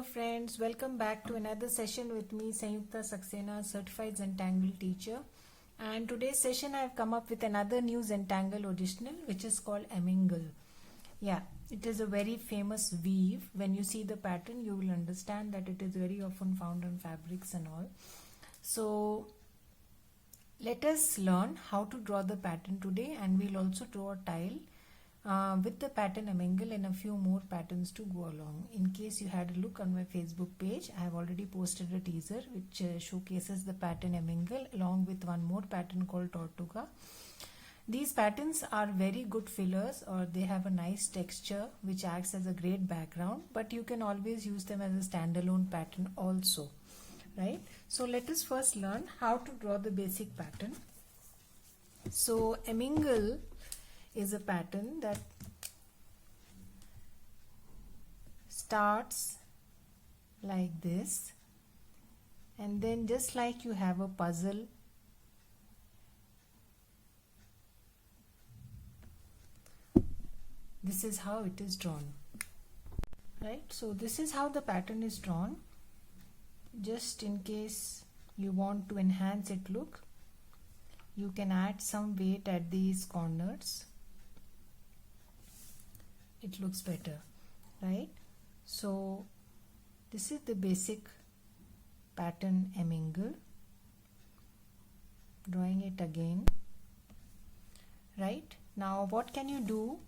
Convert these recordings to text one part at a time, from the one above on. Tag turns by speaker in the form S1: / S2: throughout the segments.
S1: Hello friends, welcome back to another session with me, Sanyukta Saxena, certified Zentangle teacher. And today's session I have come up with another new Zentangle original which is called Emingle. Yeah, it is a very famous weave. When you see the pattern you will understand that it is very often found on fabrics and all. So let us learn how to draw the pattern today, and we'll also draw a tile with the pattern Emingle and a few more patterns to go along. In case you had a look on my Facebook page, I have already posted a teaser which showcases the pattern Emingle along with one more pattern called Tortuga. These patterns are very good fillers, or they have a nice texture which acts as a great background, but you can always use them as a standalone pattern also, right? So let us first learn how to draw the basic pattern. So Emingle is a pattern that starts like this, and then just like you have a puzzle, this is how it is drawn, right? So this is how the pattern is drawn. Just in case you want to enhance its look, you can add some weight at these corners. It looks better, right? So this is the basic pattern Emingle. Drawing it again, right? Now what can you do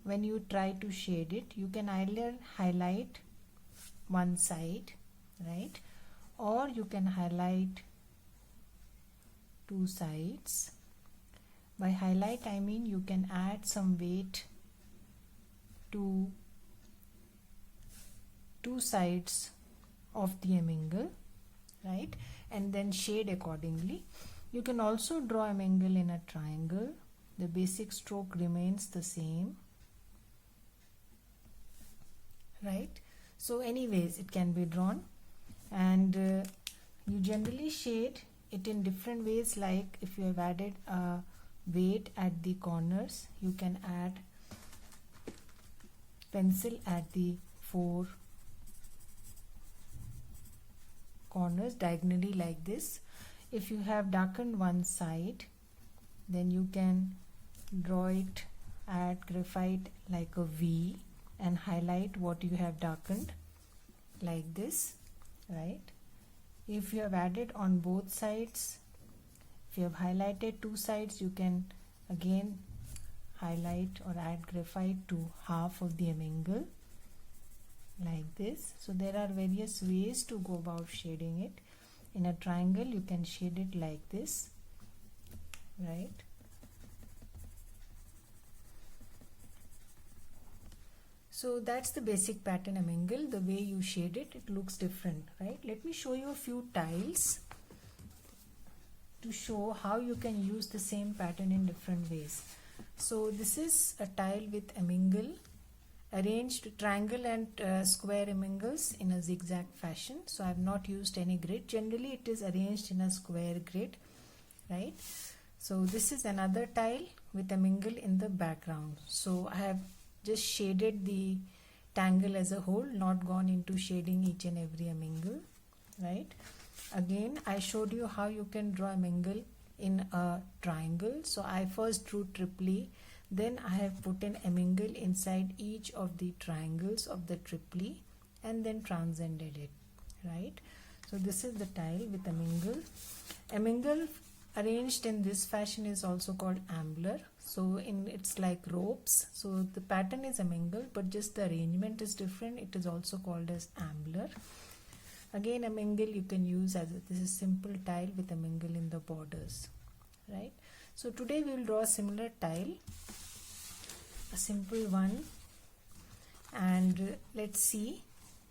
S1: when you try to shade it? You can either highlight one side, right, or you can highlight two sides. By highlight I mean you can add some weight to two sides of the Emingle, right, and then shade accordingly. You can also draw Emingle in a triangle. The basic stroke remains the same, right? So anyways, it can be drawn, and you generally shade it in different ways. Like if you have added a weight at the corners, you can add pencil at the four corners diagonally like this. If you have darkened one side, then you can draw it, add graphite like a V and highlight what you have darkened like this, right? If you have added on both sides, if you have highlighted two sides, you can again highlight or add graphite to half of the Emingle like this. So there are various ways to go about shading it. In a triangle you can shade it like this, right? So that's the basic pattern Emingle. The way you shade it, it looks different, right? Let me show you a few tiles to show how you can use the same pattern in different ways. So this is a tile with Emingle, arranged triangle and square Emingles in a zigzag fashion. So I have not used any grid. Generally it is arranged in a square grid, right? So this is another tile with Emingle in the background. So I have just shaded the tangle as a whole, not gone into shading each and every Emingle, right? Again, I showed you how you can draw Emingle in a triangle. So I first drew triply, then I have put an Emingle inside each of the triangles of the triply and then transcended it, right? So this is the tile with Emingle. Emingle arranged in this fashion is also called ambler. So it's like ropes. So the pattern is Emingle, but just the arrangement is different. It is also called as ambler. Again, Emingle you can use as this is simple tile with Emingle in the borders, right? So today we will draw a similar tile, a simple one, and let's see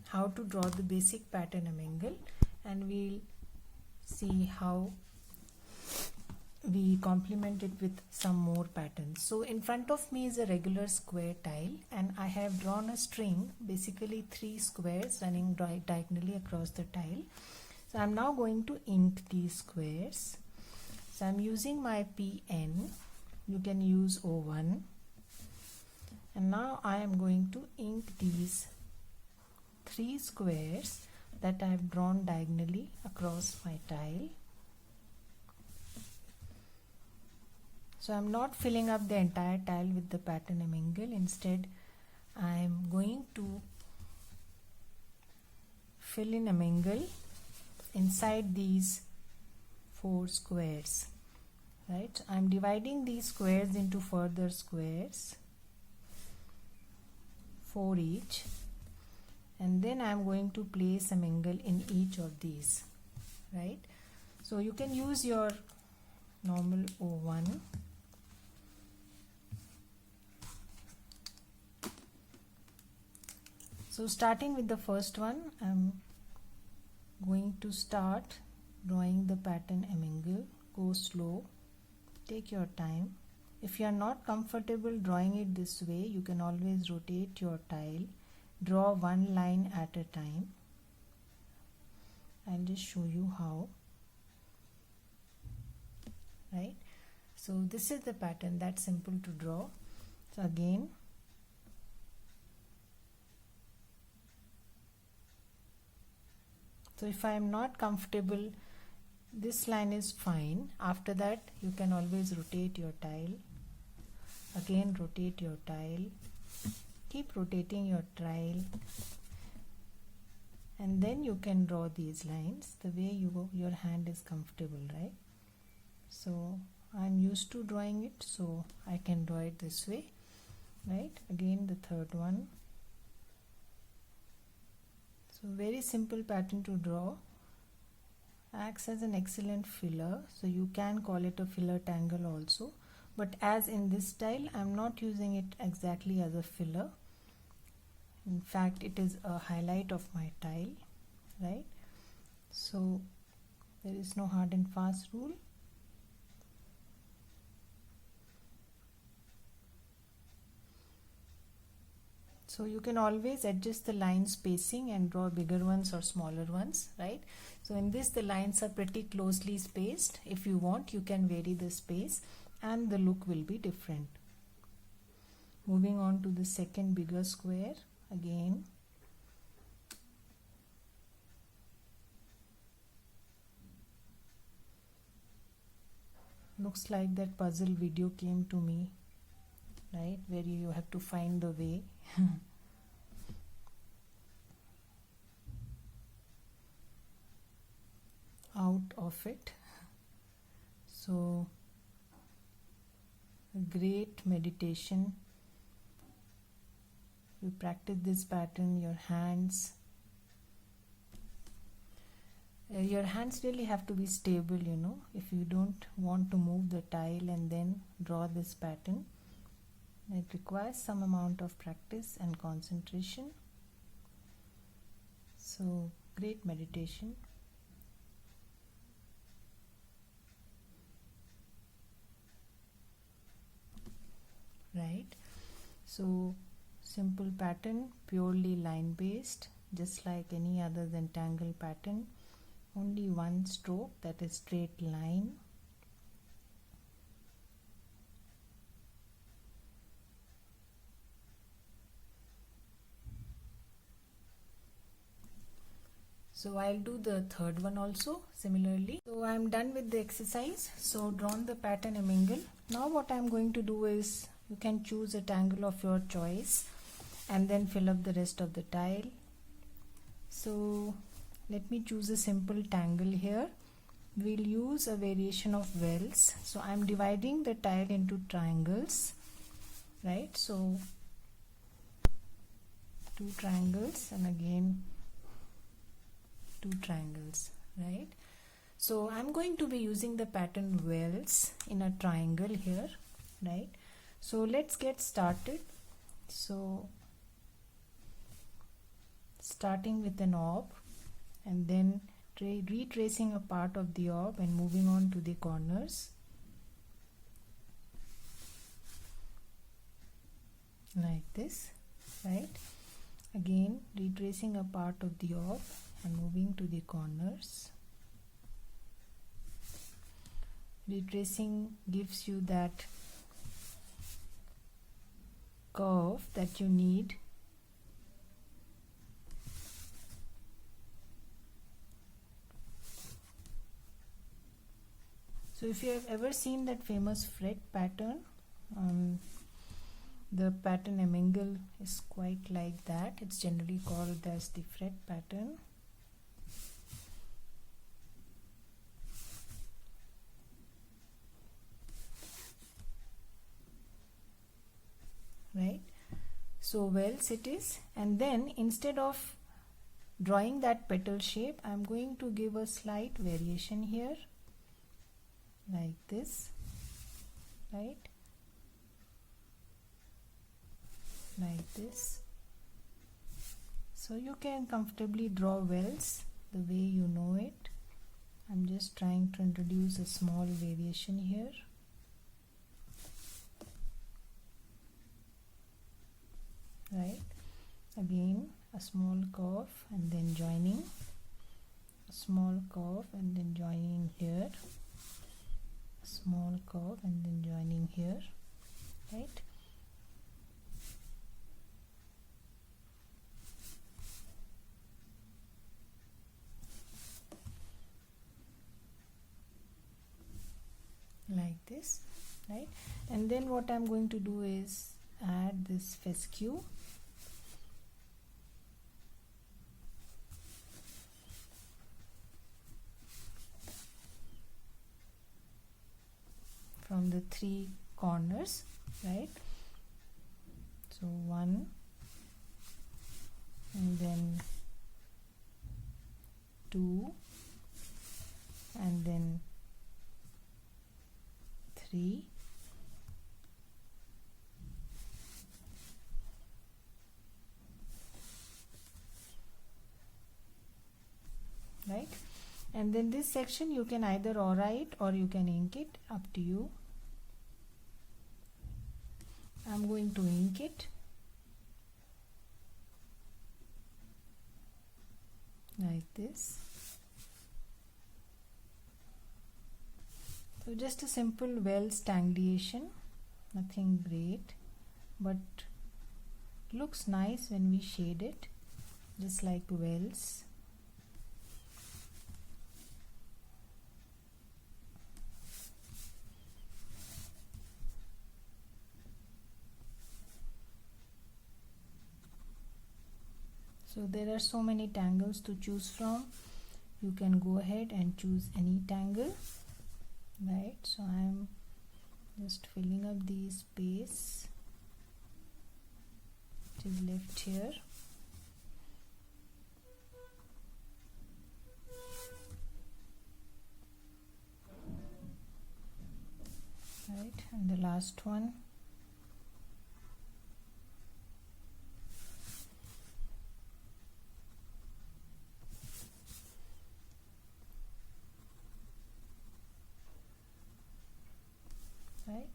S1: how to draw the basic pattern Emingle, and we'll see how we complement it with some more patterns. So in front of me is a regular square tile, and I have drawn a string, basically 3 squares running diagonally across the tile. So I'm now going to ink these squares. So I'm using my pen, you can use O1, and now I am going to ink these 3 squares that I have drawn diagonally across my tile. So I'm not filling up the entire tile with the pattern Emingle. Instead, I'm going to fill in Emingle inside these 4 squares. Right? I'm dividing these squares into further squares, 4 each, and then I'm going to place Emingle in each of these. Right? So you can use your normal O1. So starting with the first one, I'm going to start drawing the pattern Emingle. Go slow, take your time. If you are not comfortable drawing it this way, you can always rotate your tile. Draw one line at a time. I'll just show you how. Right? So this is the pattern, that's simple to draw. So again, so if I am not comfortable, this line is fine. After that, you can always rotate your tile. Again, rotate your tile. Keep rotating your tile. And then you can draw these lines the way your hand is comfortable, right? So I'm used to drawing it, so I can draw it this way, right? Again, the third one. So very simple pattern to draw. Acts as an excellent filler, so you can call it a filler tangle also, but as in this style I'm not using it exactly as a filler. In fact, it is a highlight of my tile, right? So there is no hard and fast rule. So you can always adjust the line spacing and draw bigger ones or smaller ones, right? So in this, the lines are pretty closely spaced. If you want, you can vary the space and the look will be different. Moving on to the second bigger square again. Looks like that puzzle video came to me, right? Where you have to find the way. Out of it. So great meditation. You practice this pattern, your hands really have to be stable, you know. If you don't want to move the tile and then draw this pattern, it requires some amount of practice and concentration. So great meditation. Right? So simple pattern, purely line based, just like any other Zentangle pattern. Only one stroke, that is straight line. So I'll do the third one also similarly. So I'm done with the exercise. So drawn the pattern Emingle. Now what I'm going to do is, you can choose a tangle of your choice and then fill up the rest of the tile. So let me choose a simple tangle here. We'll use a variation of wells. So I'm dividing the tile into triangles, right? So 2 triangles and again 2 triangles, right? So I'm going to be using the pattern wells in a triangle here, right? So let's get started. So starting with an orb and then retracing a part of the orb and moving on to the corners like this, right? Again retracing a part of the orb and moving to the corners. Retracing gives you that curve that you need So if you have ever seen that famous fret pattern, the pattern Emingle is quite like that. It's generally called as the fret pattern. Right, so wells it is, and then instead of drawing that petal shape, I'm going to give a slight variation here like this, right, like this. So you can comfortably draw wells the way you know it. I'm just trying to introduce a small variation here. Right, again a small curve and then joining, a small curve and then joining here, a small curve and then joining here, right. Like this, right, and then what I'm going to do is add this fescue. From the three corners, right, so one and then two and then three, right, and then this section you can either write or you can ink it, up to you. I'm going to ink it like this. So just a simple wells tangulation, nothing great, but looks nice when we shade it, just like wells. So there are so many tangles to choose from. You can go ahead and choose any tangle, right. So I am just filling up the space which is left here. Right, and the last one. Right.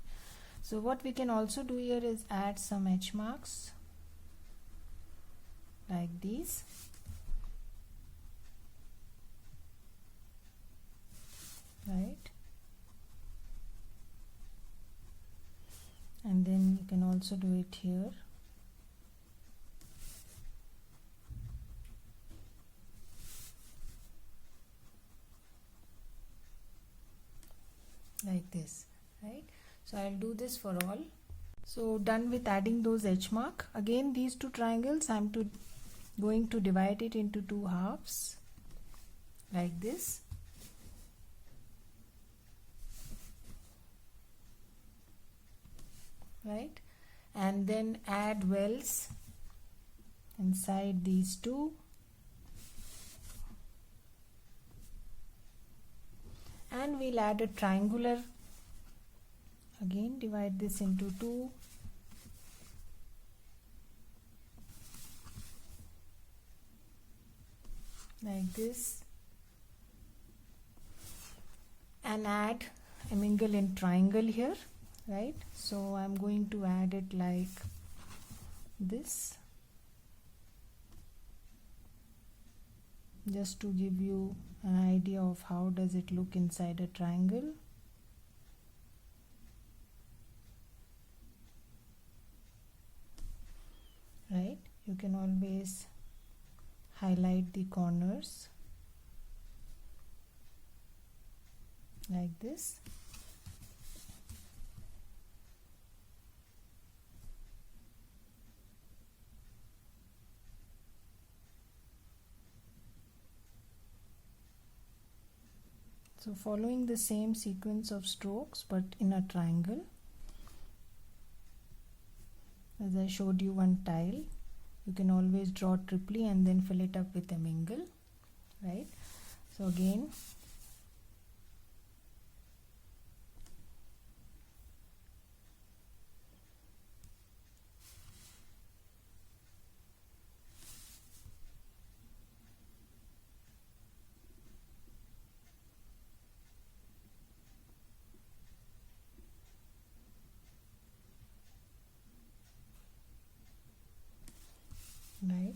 S1: So what we can also do here is add some edge marks like these. Right. And then you can also do it here. Like this, right. So I'll do this for all. So done with adding those edge mark. Again, these two triangles I'm going to divide it into two halves like this. Right, and then add wells inside these two, and we'll add a triangular. Again, divide this into two, like this, and add a mingle in triangle here. Right, so I'm going to add it like this, just to give you an idea of how does it look inside a triangle. Right, you can always highlight the corners like this. So following the same sequence of strokes but in a triangle. As I showed you one tile, you can always draw triply and then fill it up with a mingle, right? So again, right?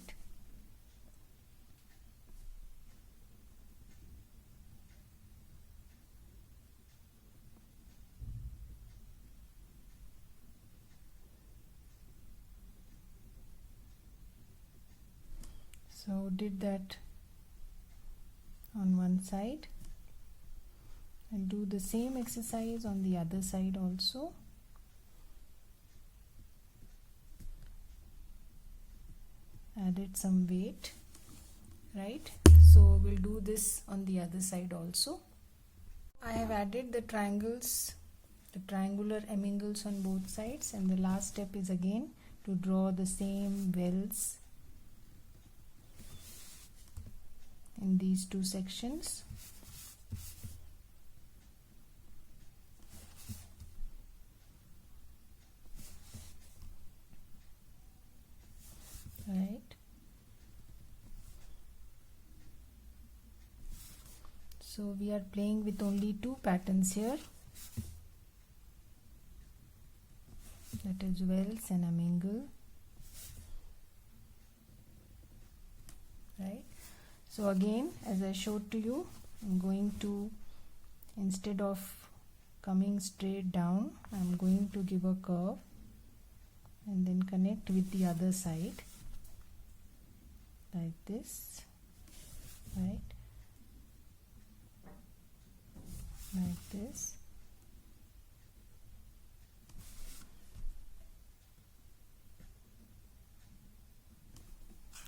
S1: So did that on one side, and do the same exercise on the other side also. Added some weight, right? So we'll do this on the other side also. I have added the triangles, the triangular emingles on both sides, and the last step is again to draw the same wells in these two sections. Right. So we are playing with only two patterns here, that is wells and a mingle, right? So again, as I showed to you, I'm going to, instead of coming straight down, I'm going to give a curve and then connect with the other side like this, right? Like this.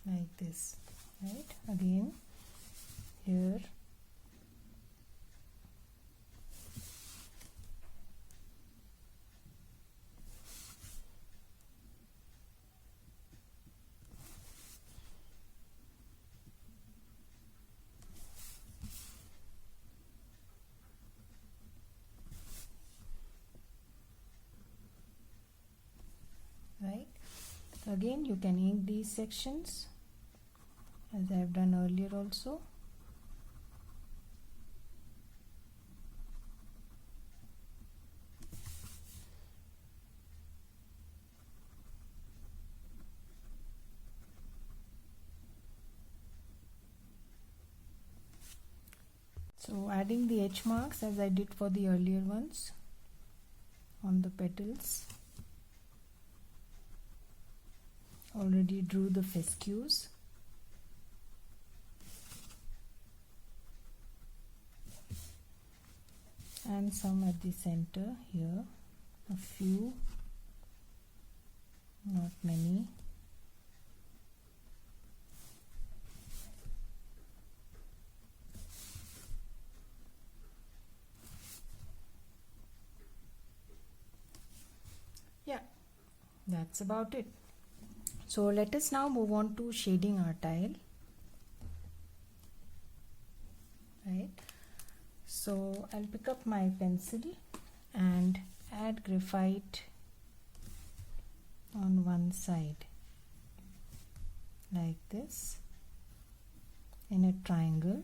S1: Like this, right? Again here, right? Again, you can ink these sections as I have done earlier also. So adding the H marks as I did for the earlier ones on the petals. Already drew the fescues. And some at the center here, a few, not many. Yeah, that's about it. So let us now move on to shading our tile, right? So I'll pick up my pencil and add graphite on one side like this in a triangle,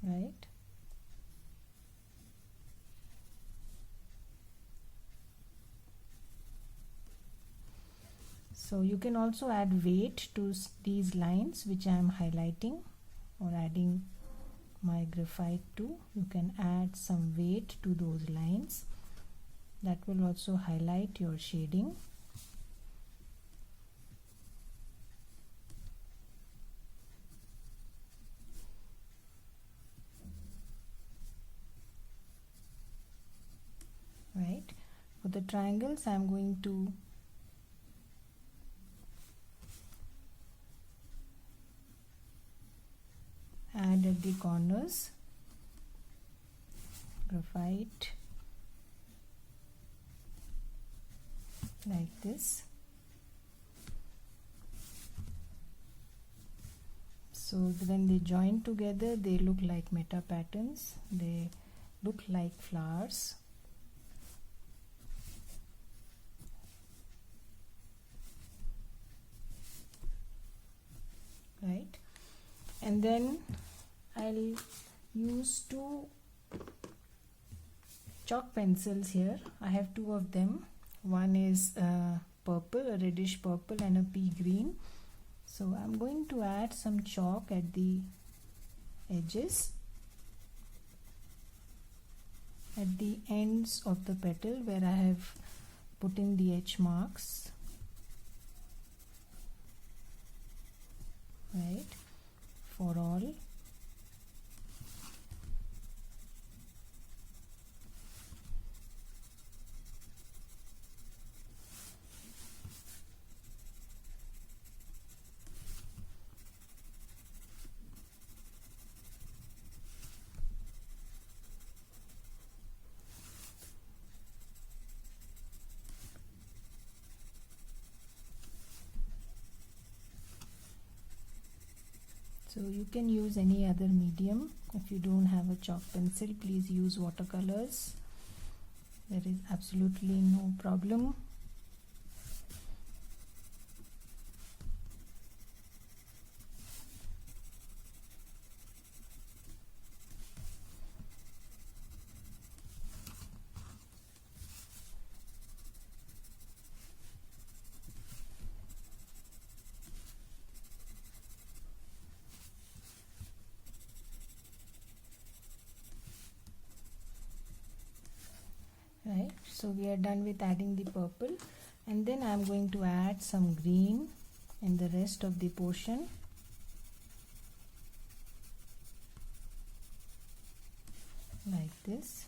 S1: right? So you can also add weight to these lines which I am highlighting or adding my graphite to. You can add some weight to those lines. That will also highlight your shading. the triangles I am going to add at the corners graphite like this. So when they join together, they look like meta patterns, they look like flowers. Right, and then I'll use two chalk pencils here. I have two of them. One is purple, a reddish purple, and a pea green. So I'm going to add some chalk at the edges, at the ends of the petal where I have put in the edge marks. Right, for all. So you can use any other medium. If you don't have a chalk pencil, please use watercolors. There is absolutely no problem. Right, so we are done with adding the purple, and then I am going to add some green in the rest of the portion. Like this.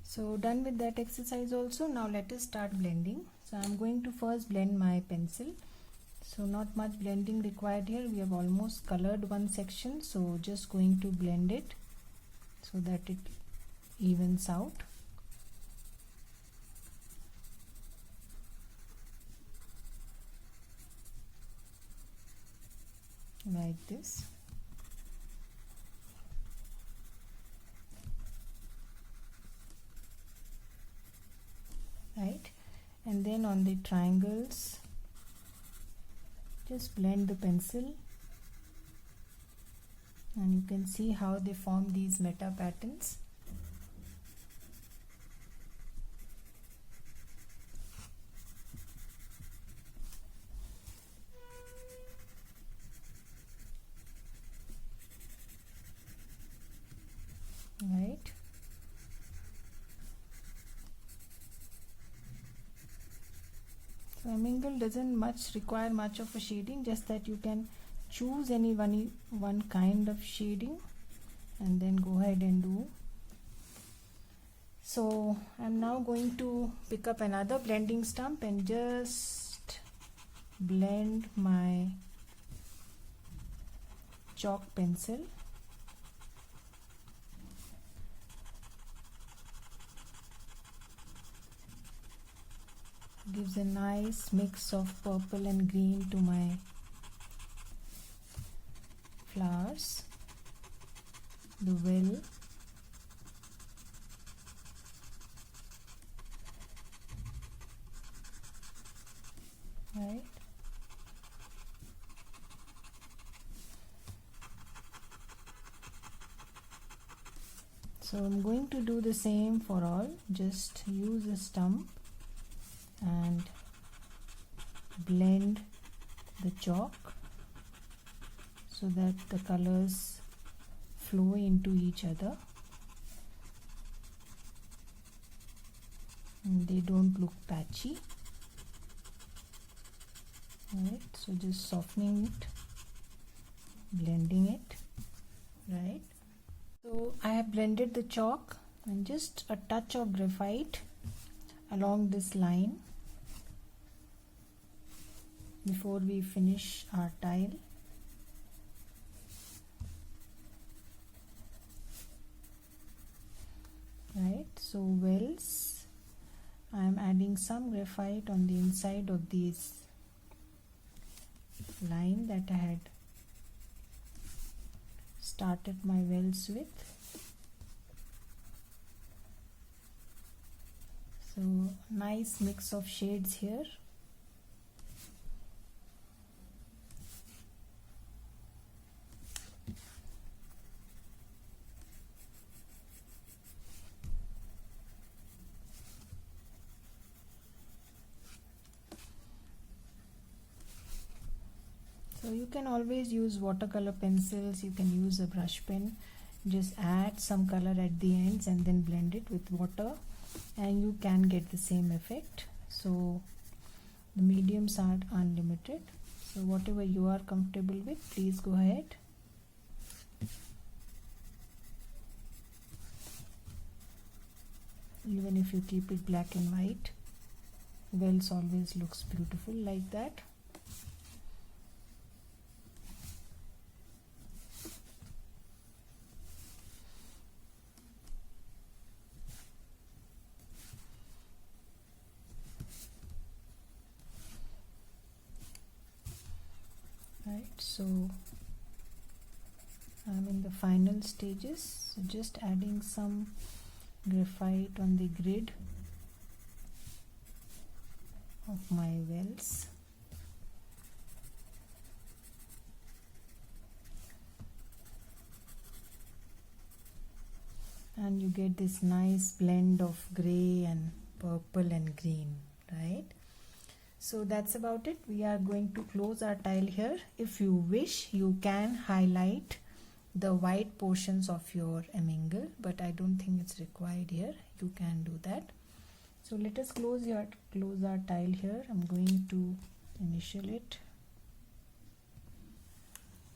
S1: So done with that exercise also. Now let us start blending. So I am going to first blend my pencil. So not much blending required here. We have almost colored one section. So just going to blend it so that it evens out. Like this. Right, and then on the triangles just blend the pencil, and you can see how they form these meta patterns. Right. So Emingle doesn't require much of a shading, just that you can choose any one kind of shading and then go ahead and do. So I'm now going to pick up another blending stump and just blend my chalk pencil. Gives a nice mix of purple and green to my flowers, the well. right? So I'm going to do the same for all. Just use a stump and blend the chalk so that the colors flow into each other and they don't look patchy. Right, so just softening it, blending it, right? So I have blended the chalk and just a touch of graphite along this line before we finish our tile. Right, so wells, I am adding some graphite on the inside of these line that I had started my wells with. So nice mix of shades here. So you can always use watercolor pencils, you can use a brush pen, just add some color at the ends and then blend it with water and you can get the same effect. So the mediums are unlimited, so whatever you are comfortable with, please go ahead. Even if you keep it black and white, wells always looks beautiful like that. Right, so I'm in the final stages, so just adding some graphite on the grid of my wells. And you get this nice blend of gray and purple and green, right? So that's about it. We are going to close our tile here. If you wish, you can highlight the white portions of your emingle, but I don't think it's required here. You can do that. So let us close our tile here. I'm going to initial it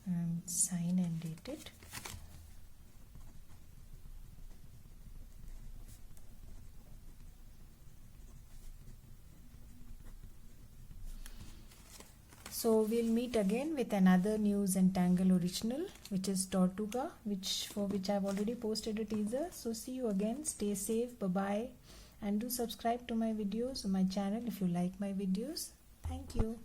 S1: and sign and date it. So we'll meet again with another new Zentangle original, which is Tortuga, for which I've already posted a teaser. So see you again. Stay safe. Bye bye. And do subscribe to my videos on my channel if you like my videos. Thank you.